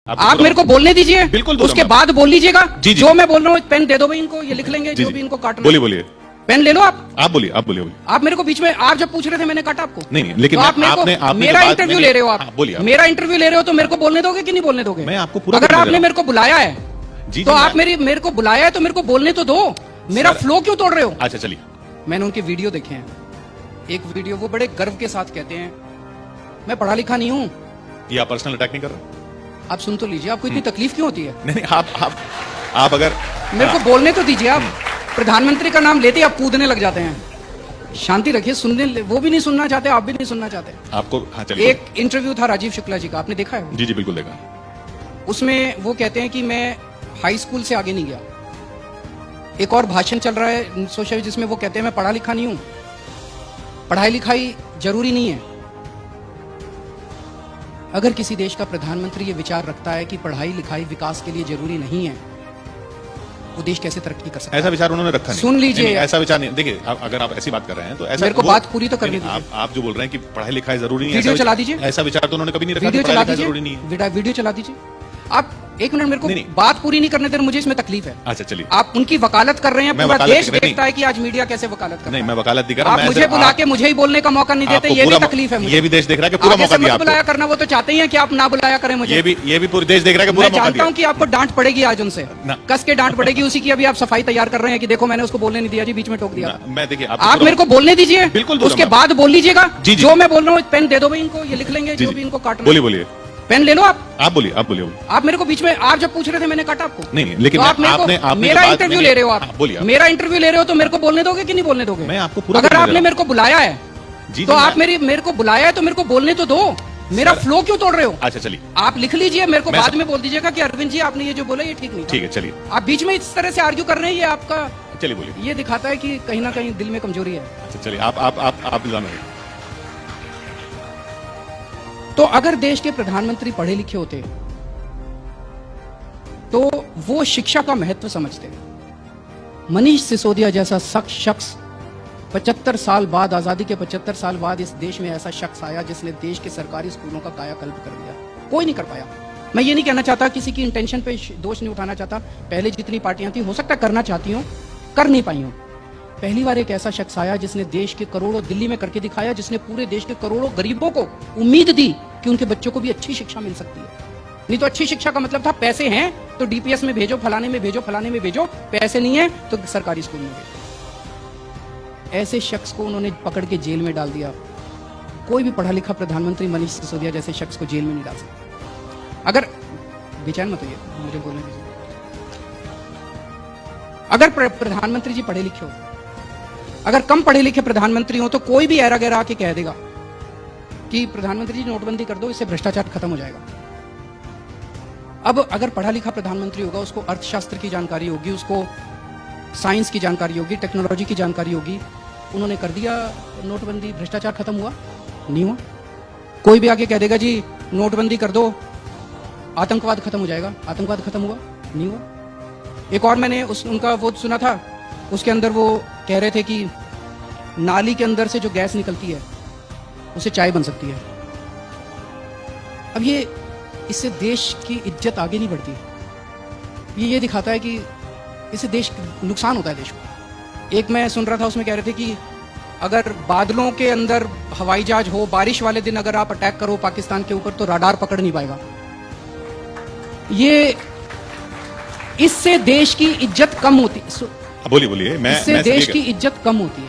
आप मेरे को बोलने दीजिए, बिल्कुल उसके बाद बोल लीजिएगा। जी, जी। जो मैं बोल रहा हूँ पेन दे दो भाई इनको, ये लिख लेंगे जी, जो जी। भी इनको काटना। बोलिए बोलिए, पेन ले लो आप बोलिए आप बोलिए। आप मेरे को बीच में, आप जब पूछ रहे थे मैंने काटा आपको। नहीं, लेकिन तो आप मेरे आपने को मेरा इंटरव्यू ले रहे हो आप, बोलिए। मेरा इंटरव्यू ले रहे हो तो मेरे को बोलने दोगे कि नहीं बोलने दोगे? मैं आपको पूरा अगर करने दे आपने रहा मेरे को बुलाया है जी, तो जी, आप मेरे को बुलाया है तो मेरे को बोलने तो दो। मेरा फ्लो क्यों तोड़ रहे हो? अच्छा चलिए। मैंने उनके वीडियो देखे हैं, एक वीडियो वो बड़े गर्व के साथ कहते हैं मैं पढ़ा लिखा नहीं हूं। ये आप पर्सनल अटैक नहीं कर रहे? आप सुन तो लीजिए, आपको इतनी तकलीफ क्यों होती है? नहीं, आप अगर मेरे को बोलने तो दीजिए। आप प्रधानमंत्री का नाम लेते ही आप कूदने लग जाते हैं। शांति रखिए, सुनने वो भी नहीं सुनना चाहते, आप भी नहीं सुनना चाहते। आपको हाँ चलिए। एक इंटरव्यू था राजीव शुक्ला जी का, आपने देखा है वो? जी जी बिल्कुल देखा। उसमें वो कहते हैं कि मैं हाई स्कूल से आगे नहीं गया। एक और भाषण चल रहा है सोशल जिसमें वो कहते हैं मैं पढ़ा लिखा नहीं हूं। पढ़ाई लिखाई जरूरी नहीं है। अगर किसी देश का प्रधानमंत्री ये विचार रखता है कि पढ़ाई लिखाई विकास के लिए जरूरी नहीं है, वो देश कैसे तरक्की कर सकता है? ऐसा विचार उन्होंने रखा नहीं। सुन लीजिए, नहीं, ऐसा विचार नहीं। देखिए अगर आप ऐसी बात कर रहे हैं तो ऐसा मेरे को बात पूरी तो करनी दीजिए। आप जो बोल रहे हैं कि पढ़ाई लिखाई जरूरी नहीं है, वीडियो चला दीजिए। ऐसा विचार तो उन्होंने कभी नहीं रखा। वीडियो चला जरूरी नहीं है। दीजिए, वीडियो चला दीजिए। आप एक मिनट मेरे को नहीं। बात पूरी नहीं करने दे, मुझे इसमें तकलीफ है। अच्छा चलिए। आप उनकी वकालत कर रहे हैं, मैं पूरा वकालत देश नहीं। देखता है कि आज मीडिया कैसे वकालत कर नहीं, रहा मैं है। वकालत नहीं कर रहा। आप मुझे बुला के मुझे ही बोलने का मौका नहीं देते, ये भी तकलीफ है मुझे। ये भी देश देख रहा है कि पूरा आगे मौका से दिया मत आपको। बुलाया करना, वो तो चाहते ही हैं कि आप ना बुलाया करें मुझे। ये भी पूरा देश देख रहा है कि पूरा मैं मौका जानता दिया। हूं कि आपको डांट पड़ेगी आज उनसे, ना। कस के डांट पड़ेगी। उसी की अभी आप सफाई तैयार कर रहे हैं कि देखो मैंने उसको बोलने नहीं दिया जी, बीच में टोक दिया। मैं देखिए आप मेरे को बोलने दीजिए, बिल्कुल उसके बाद बोल लीजिएगा। जी, जी। जो मैं बोल रहा हूँ पेन दे दो भाई इनको, ये लिख लेंगे जो भी इनको काटना। बोलिए बोलिए, पेन ले लो आप बोलिए आप मेरे को बीच में, आप जब पूछ रहे थे मैंने काटा आपको। नहीं, लेकिन तो आप मेरे को मेरा इंटरव्यू ले रहे हो आप, बोलिए। मेरा इंटरव्यू ले रहे हो तो मेरे को बोलने दोगे कि नहीं बोलने दोगे? मैं आपको पूरा अगर आपने मेरे को बुलाया है जी, तो जी, आप मेरे को बुलाया है तो मेरे को बोलने तो दो। मेरा फ्लो क्यों तोड़ रहे हो? अच्छा चलिए। आप लिख लीजिए, मेरे को बाद में बोल दीजिएगा कि अरविंद जी आपने ये जो बोला ये ठीक नहीं था। ठीक है चलिए। आप बीच में इस तरह से आर्ग्यू कर रहे हैं, ये आपका चलिए बोलिए। ये दिखाता है कि कहीं ना कहीं दिल में कमजोरी है। अच्छा चलिए, आप निजाम रहिए। तो अगर देश के प्रधानमंत्री पढ़े लिखे होते तो वो शिक्षा का महत्व समझते। मनीष सिसोदिया जैसा शख्स 75 साल बाद, आजादी के 75 साल बाद इस देश में ऐसा शख्स आया जिसने देश के सरकारी स्कूलों का कायाकल्प कर दिया। कोई नहीं कर पाया। मैं ये नहीं कहना चाहता, किसी की इंटेंशन पे दोष नहीं उठाना चाहता। पहले जितनी पार्टियां थी हो सकता है करना चाहती हूं, कर नहीं पाई हूं। पहली बार एक ऐसा शख्स आया जिसने देश के करोड़ों, दिल्ली में करके दिखाया, जिसने पूरे देश के करोड़ों गरीबों को उम्मीद दी कि उनके बच्चों को भी अच्छी शिक्षा मिल सकती है। नहीं तो अच्छी शिक्षा का मतलब था पैसे हैं तो डीपीएस में भेजो, फलाने में भेजो, फलाने में भेजो, पैसे नहीं है तो सरकारी स्कूल में भेजो। ऐसे शख्स को उन्होंने पकड़ के जेल में डाल दिया। कोई भी पढ़ा लिखा प्रधानमंत्री मनीष सिसोदिया जैसे शख्स को जेल में नहीं डाल सकता। अगर बेचैन मत होइए, मुझे बोलने दीजिए। अगर प्रधानमंत्री जी पढ़े लिखे हो, अगर कम पढ़े लिखे प्रधानमंत्री हो तो कोई भी ऐरा गैरा आके कह देगा कि प्रधानमंत्री जी नोटबंदी कर दो, इससे भ्रष्टाचार खत्म हो जाएगा। अब अगर पढ़ा लिखा प्रधानमंत्री होगा, उसको अर्थशास्त्र की जानकारी होगी, उसको साइंस की जानकारी होगी, टेक्नोलॉजी की जानकारी होगी। उन्होंने कर दिया नोटबंदी, भ्रष्टाचार खत्म हुआ? नहीं हुआ। कोई भी आके कह देगा जी नोटबंदी कर दो, आतंकवाद खत्म हो जाएगा। आतंकवाद खत्म हुआ? नहीं हुआ। एक और मैंने उनका वो सुना था, उसके अंदर वो कह रहे थे कि नाली के अंदर से जो गैस निकलती है उससे चाय बन सकती है। अब इससे देश की इज्जत आगे नहीं बढ़ती। ये दिखाता है कि इससे देश नुकसान होता है देश को। एक मैं सुन रहा था, उसमें कह रहे थे कि अगर बादलों के अंदर हवाई जहाज हो, बारिश वाले दिन अगर आप अटैक करो पाकिस्तान के ऊपर तो राडार पकड़ नहीं पाएगा। ये इससे देश की इज्जत कम होती। बोलिए बोलिए। इससे देश की इज्जत कम होती है।